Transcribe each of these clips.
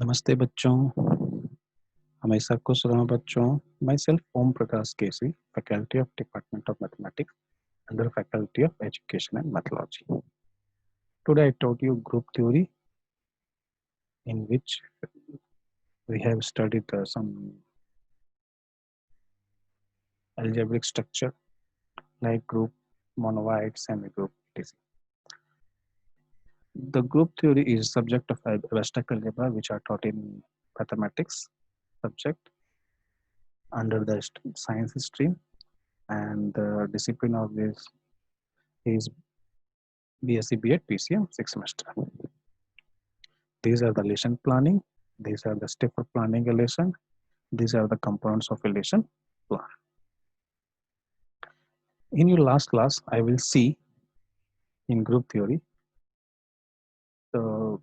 नमस्ते बच्चों, हमेशा खुश रहो बच्चों। Myself Om Prakash KC, faculty of department of mathematics under faculty of education and mythology. Today I taught you group theory, in which we have studied some algebraic structure like group, monoid, semigroup, etc. The group theory is subject of abstract algebra which are taught in mathematics subject under the science stream, and the discipline of this is BSc B.Ed PCM 6th semester. These are the lesson planning. These are the step for planning a lesson. These are the components of a lesson plan. In your last class, I will see in group theory. The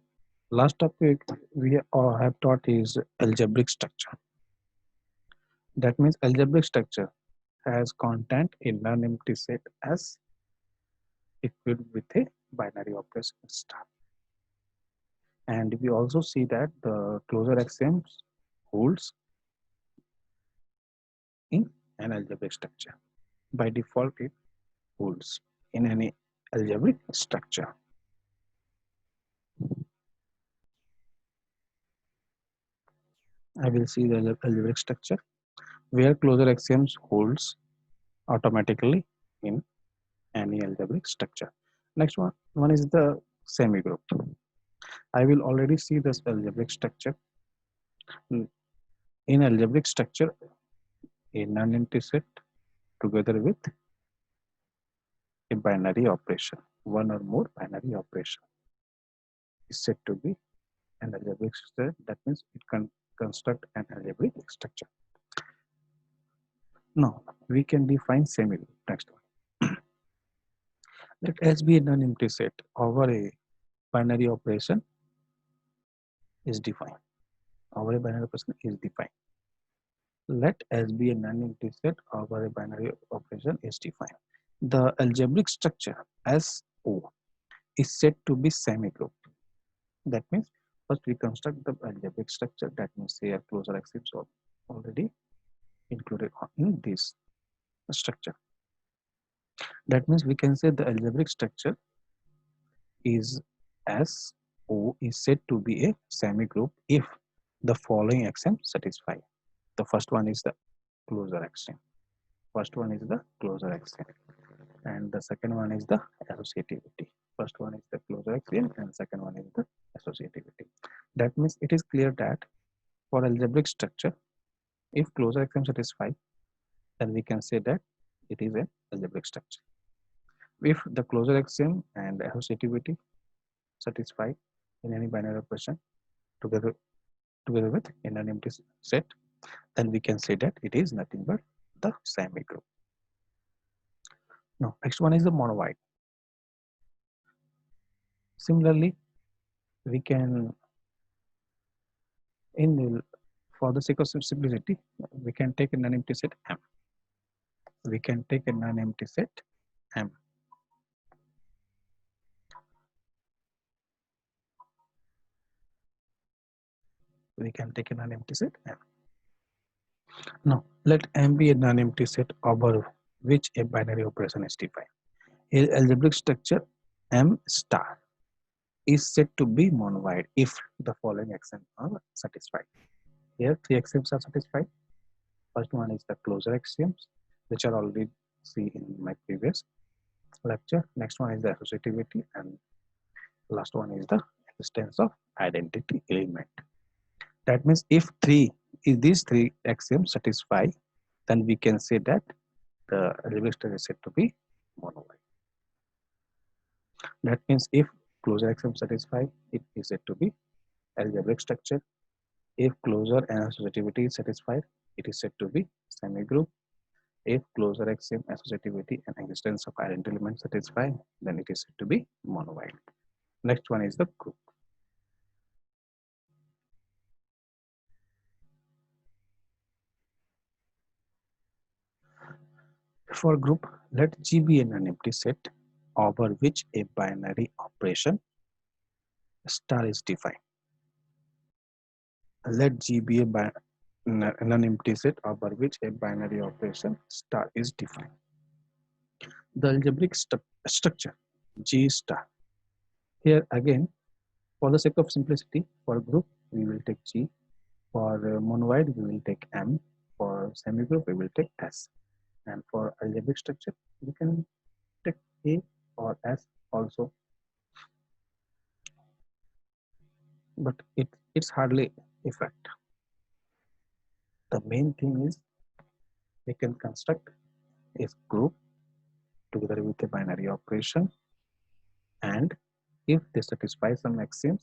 last topic we have taught is algebraic structure. That means algebraic structure has content in non-empty set as equivalent with a binary operation star. And we also see that the closure axioms holds in an algebraic structure. By default, it holds in any algebraic structure. I will see the algebraic structure where closure axioms holds automatically in any algebraic structure. Next one is the semigroup. I will already see this algebraic structure. In algebraic structure, a non-empty set together with a binary operation, one or more binary operation is said to be an algebraic structure. That means it can construct an algebraic structure. Now we can define semigroup. Next one. Let S be a non-empty set over a binary operation is defined. Over a binary operation is defined. Let S be a non-empty set over a binary operation is defined. The algebraic structure SO is said to be semigroup. That means first we construct the algebraic structure. That means here closure axioms are already included in this structure. That means we can say the algebraic structure is SO is said to be a semigroup if the following axiom satisfy. The first one is the closure axiom. First one is the closure axiom, and the second one is the associativity. First one is the closure axiom, and second one is the associativity. That means it is clear that for algebraic structure, if closure axiom satisfy, then we can say that it is an algebraic structure. If the closure axiom and associativity satisfy in any binary operation together with in an empty set, then we can say that it is nothing but the semigroup. Now, next one is the monoid. Similarly, we can, for the sake of simplicity, we can take a non-empty set M. We can take a non-empty set M. We can take a non-empty set M. Now, let M be a non-empty set over which a binary operation is defined. A algebraic structure M star is said to be monoid if the following axioms are satisfied. Here, three axioms are satisfied. First one is the closure axioms, which are already seen in my previous lecture. Next one is the associativity, and last one is the existence of identity element. That means if these three axioms satisfy, then we can say that the algebraic structure is said to be monoid. That means if closure axiom satisfy, it is said to be algebraic structure. If closure and associativity is satisfied, it is said to be semigroup. If closure axiom, associativity, and existence of identity element satisfy, then it is said to be monoid. Next one is the group. For group, let G be an empty set over which a binary operation star is defined. Let G be a non-empty set over which a binary operation star is defined. The algebraic structure G star. Here again, for the sake of simplicity, for group we will take G. For monoid we will take M. For semigroup we will take S. And for algebraic structure we can take A or S also, but it's hardly effect. The main thing is we can construct a group together with a binary operation, and if they satisfy some axioms,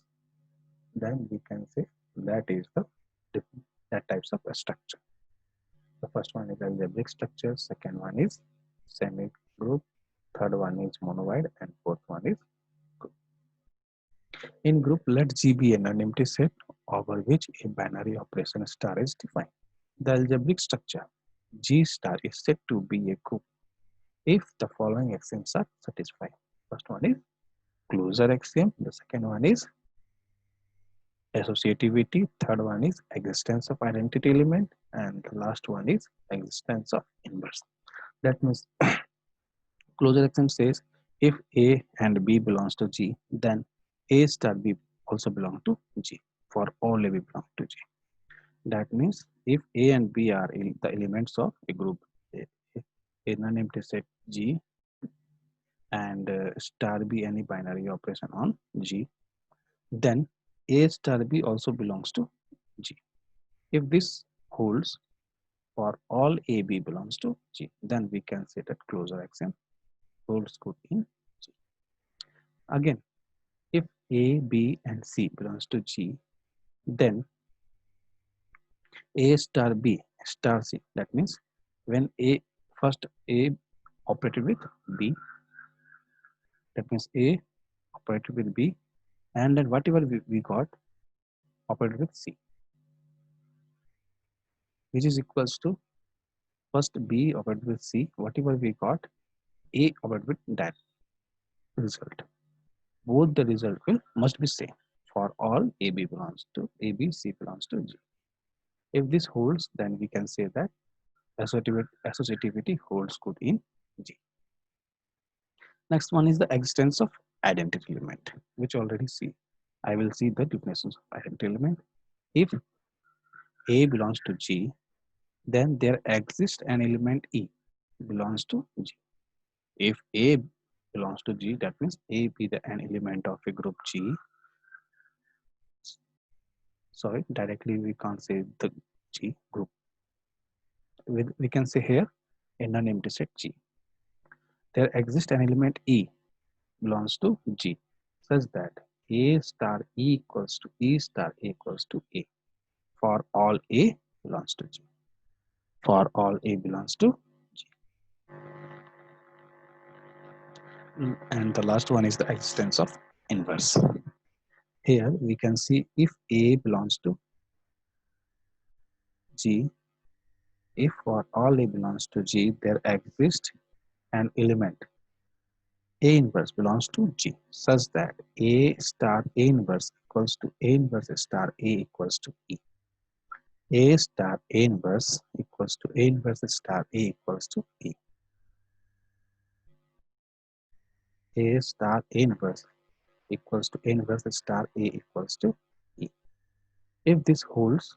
then we can say that is the that types of a structure. The first one is algebraic structure, second one is semi group, third one is monoid, and fourth one is group. In group, let G be an empty set over which a binary operation star is defined. The algebraic structure G star is said to be a group if the following axioms are satisfied. First one is closure axiom, the second one is associativity, third one is existence of identity element, and the last one is existence of inverse. That means closure axiom says if A and B belongs to G, then A star B also belong to G for all A B belong to G. That means if A and B are the elements of a group, a non-empty set G, and star B any binary operation on G, then A star B also belongs to G. If this holds for all A B belongs to G, then we can say that closure axiom holds good in G. Again, if A, B, and C belongs to G, then A star B star C. That means when first A operated with B, that means A operated with B, and then whatever we got operated with C, which is equals to first B operated with C, whatever we got A operated with that result. Both the result will must be same for all AB belongs to AB, C belongs to G. If this holds, then we can say that associativity holds good in G. Next one is the existence of identity element, which already see. I will see the definitions of identity element. If A belongs to G, then there exists an element E belongs to G. If A belongs to G, that means A be an element of a group G. Sorry, directly we can't say the G group. We can say here a non-empty set G. There exists an element E belongs to G such that A star E equals to E star A equals to A for all A belongs to G. For all A belongs to G. And the last one is the existence of inverse. Here we can see if A belongs to G, if for all A belongs to G, there exists an element A inverse belongs to G such that A star A inverse equals to A inverse star A equals to E. A star A inverse equals to A inverse star A equals to E. A star A inverse equals to A inverse star A equals to E. If this holds,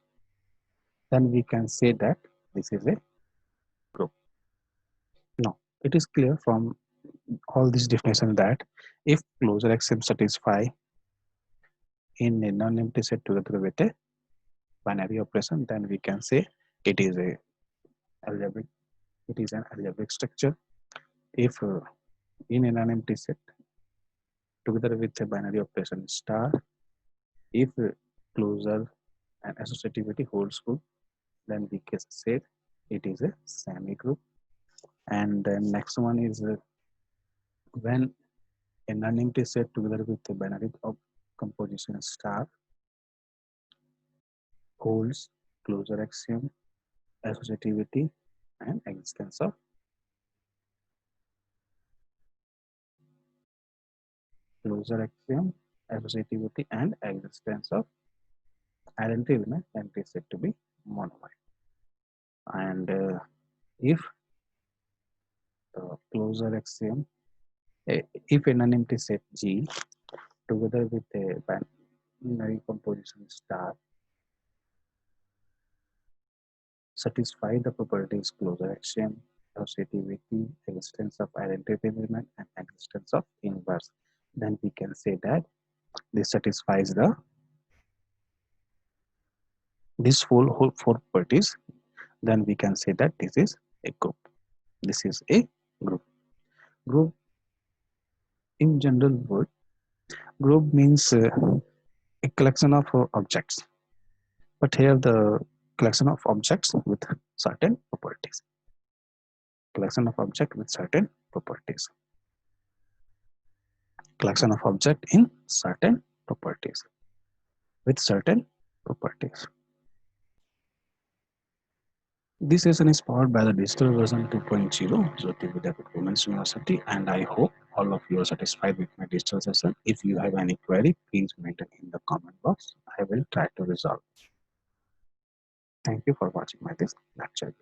then we can say that this is a group. Now, it is clear from all this definition that if closure axiom satisfy in a non-empty set together with a binary operation, then we can say it is a algebraic. It is an algebraic structure. If in a non-empty set together with a binary operation star, if closure and associativity holds good, then we can say it is a semi-group. And then next one is when a non-empty set together with a binary of composition star holds closure axiom, associativity, and existence of closure axiom, associativity, and existence of identity element, then it is said to be monomer. And if the closure axiom, if anonymity set G together with a binary composition star satisfy the properties closure axiom, associativity, existence of identity element, and existence of inverse, then we can say that this satisfies the this whole four properties. Then we can say that this is a group. This is a group. Group in general word. Group means a collection of objects, but here the collection of objects with certain properties. Collection of object with certain properties. Collection of object in certain properties with certain properties. This session is powered by the digital version 2.0 Jyoti Vidyapith Women's University, and I hope all of you are satisfied with my digital session. If you have any query, please mention in the comment box. I will try to resolve. Thank you for watching my this lecture.